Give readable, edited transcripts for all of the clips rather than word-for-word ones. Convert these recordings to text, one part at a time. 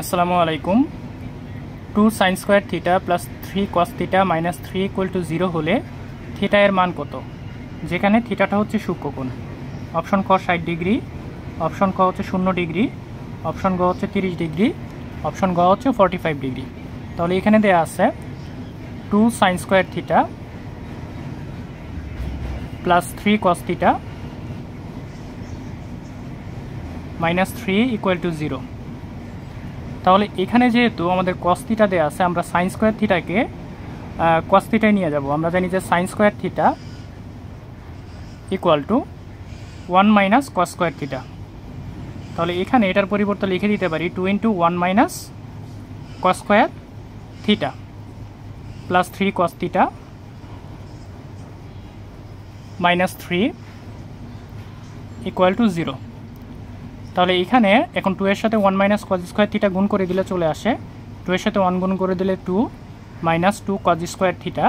আসসালামু আলাইকুম। 2 sin square theta plus 3 cos theta minus 3 equal to 0 হলে থিটা এর মান কত? যেখানে থিটাটা হচ্ছে সূক্ষ্মকোণ। অপশন ক 60 ডিগ্রি, অপশন ক হচ্ছে 0 ডিগ্রি, অপশন গ হচ্ছে 30 ডিগ্রি, অপশন গ হচ্ছে 45 ডিগ্রি। তাহলে এখানে দেয়া আছে 2 sin square theta plus 3 cos theta minus 3 equal to 0। তাহলে এখানে যেহেতু আমাদের cos থিটা দেয়া আছে, আমরা sin স্কয়ার থিটাকে cos থিটায় নিয়ে যাব। আমরা জানি যে sin square theta equal to 1 minus cos square theta. তাহলে এখানে এটার পরিবর্তে লিখে দিতে পারি 2 into 1 minus cos square theta plus 3 cos theta minus 3 equal to 0। তাহলে এখানে এখন 2 এর সাথে 1 মাইনাস cos স্কয়ার থিটা গুণ করে দিলে চলে আসে 2 এর সাথে 1 গুণ করে দিলে 2 minus 2 cos square theta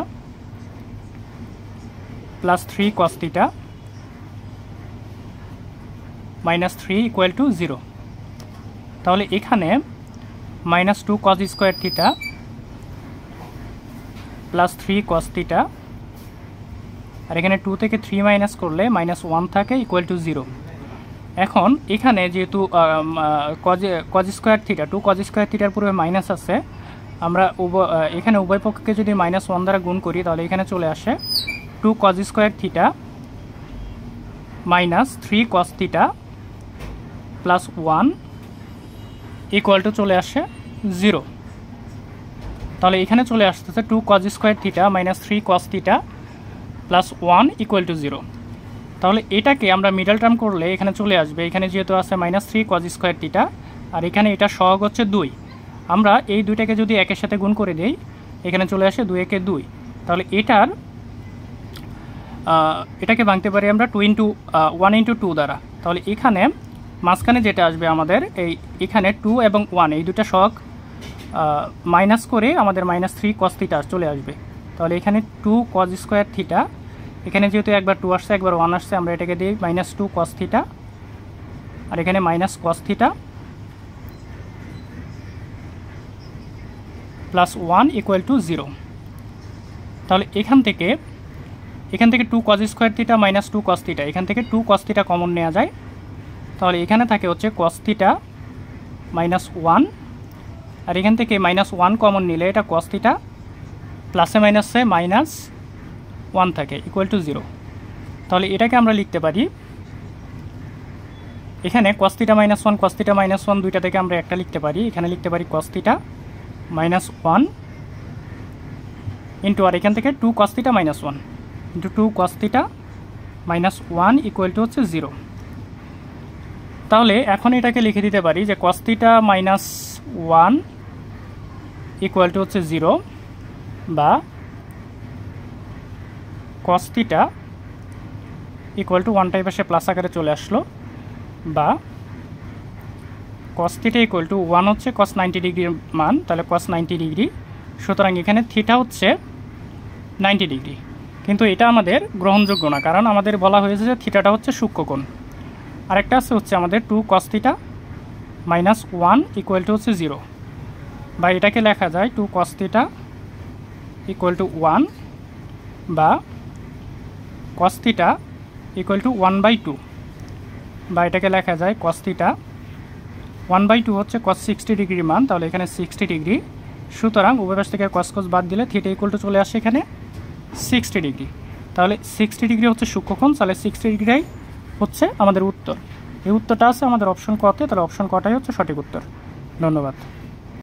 plus 3 cos theta minus 3 equal to 0। তাহলে এখানে minus 2 cos square theta plus 3 cos theta, আর এখানে 2 থেকে 3 মাইনাস করলে মাইনাস 1 থাকে ইকুয়াল টু 0। এখন এখানে যেহেতু cos square theta 2 cos square থিটার পূর্বে মাইনাস আছে, আমরা এখানে উভয় পক্ষকে যদি মাইনাস 1 দ্বারা গুণ করি তাহলে এখানে চলে আসে 2 cos square theta minus 3 cos theta plus 1 equal to চলে আসে 0। তাহলে এখানে চলে আসতেছে 2 cos square theta minus 3 cos theta plus 1 equal to 0। তাহলে এটাকে আমরা মিডল টার্ম করলে এখানে চলে আসবে, এখানে যেহেতু আছে মাইনাস 3 cos স্কয়ার থিটা আর এখানে এটা সহগ হচ্ছে 2, আমরা এই দুইটাকে যদি একের সাথে গুণ করে দেই এখানে চলে আসে 2 একে 2। তাহলে এটাকে ভাঙতে পারি আমরা 2 ইন্টু 1 ইন্টু 2 দ্বারা। তাহলে এখানে মাঝখানে যেটা আসবে আমাদের এখানে 2 এবং 1 এই দুটা সহগ মাইনাস করে আমাদের মাইনাস 3 cos থিটা চলে আসবে। তাহলে এখানে 2 cos স্কয়ার থিটা, এখানে যেহেতু একবার 2 আসছে একবার 1 আসছে, আমরা এটাকে দিই মাইনাস 2 cos থিটা আর এখানে minus cos theta plus 1 equal to 0। তাহলে এখান থেকে 2 cos square theta minus 2 cos theta, এখান থেকে 2 cos থিটা কমন নেওয়া যায়। তাহলে এখানে থাকে হচ্ছে cos থিটা মাইনাস 1 আর এখান থেকে মাইনাস 1 কমন নিলে এটা cos থিটা প্লাসে মাইনাসে মাইনাস 1 থাকে ইকুয়াল টু 0। তাহলে এটাকে আমরা লিখতে পারি এখানে cos theta minus 1 cos theta minus 1 দুইটা থেকে আমরা একটা লিখতে পারি, এখানে লিখতে পারি cos থিটা মাইনাস 1 ইন্টু আর এখান থেকে 2 cos theta minus 1 into 2 cos theta minus 1 equal to হচ্ছে 0। তাহলে এখন এটাকে লিখে দিতে পারি যে cos theta minus 1 equal to হচ্ছে 0 বা cos theta equal to 1 type আসে প্লাস আকারে চলে আসলো, বা cos থিটা ইকুয়াল টু 1 হচ্ছে cos 90 ডিগ্রির মান, তাহলে cos 90 ডিগ্রি, সুতরাং এখানে থিটা হচ্ছে 90 ডিগ্রি। কিন্তু এটা আমাদের গ্রহণযোগ্য না, কারণ আমাদের বলা হয়েছে যে থিটাটা হচ্ছে সূক্ষ্মকোণ। আরেকটা আছে হচ্ছে আমাদের 2 cos theta minus 1 equal to হচ্ছে 0, বা এটাকে লেখা যায় 2 cos থিটা ইকুয়াল টু 1 বা cos থিটা ইকুয়াল টু 1/2, বা এটাকে লেখা যায় cos থিটা 1/2 হচ্ছে cos 60 ডিগ্রির মান, তাহলে এখানে 60 ডিগ্রি, সুতরাং উভয় পাশ থেকে cos cos বাদ দিলে থিটা ইকুয়াল টু চলে আসে এখানে 60 ডিগ্রি। তাহলে 60 ডিগ্রি হচ্ছে সূক্ষ্মকোণ, তাহলে 60 ডিগ্রিটাই হচ্ছে আমাদের উত্তর। এই উত্তরটা আছে আমাদের অপশন কতে, তাহলে অপশন কটাই হচ্ছে সঠিক উত্তর। ধন্যবাদ।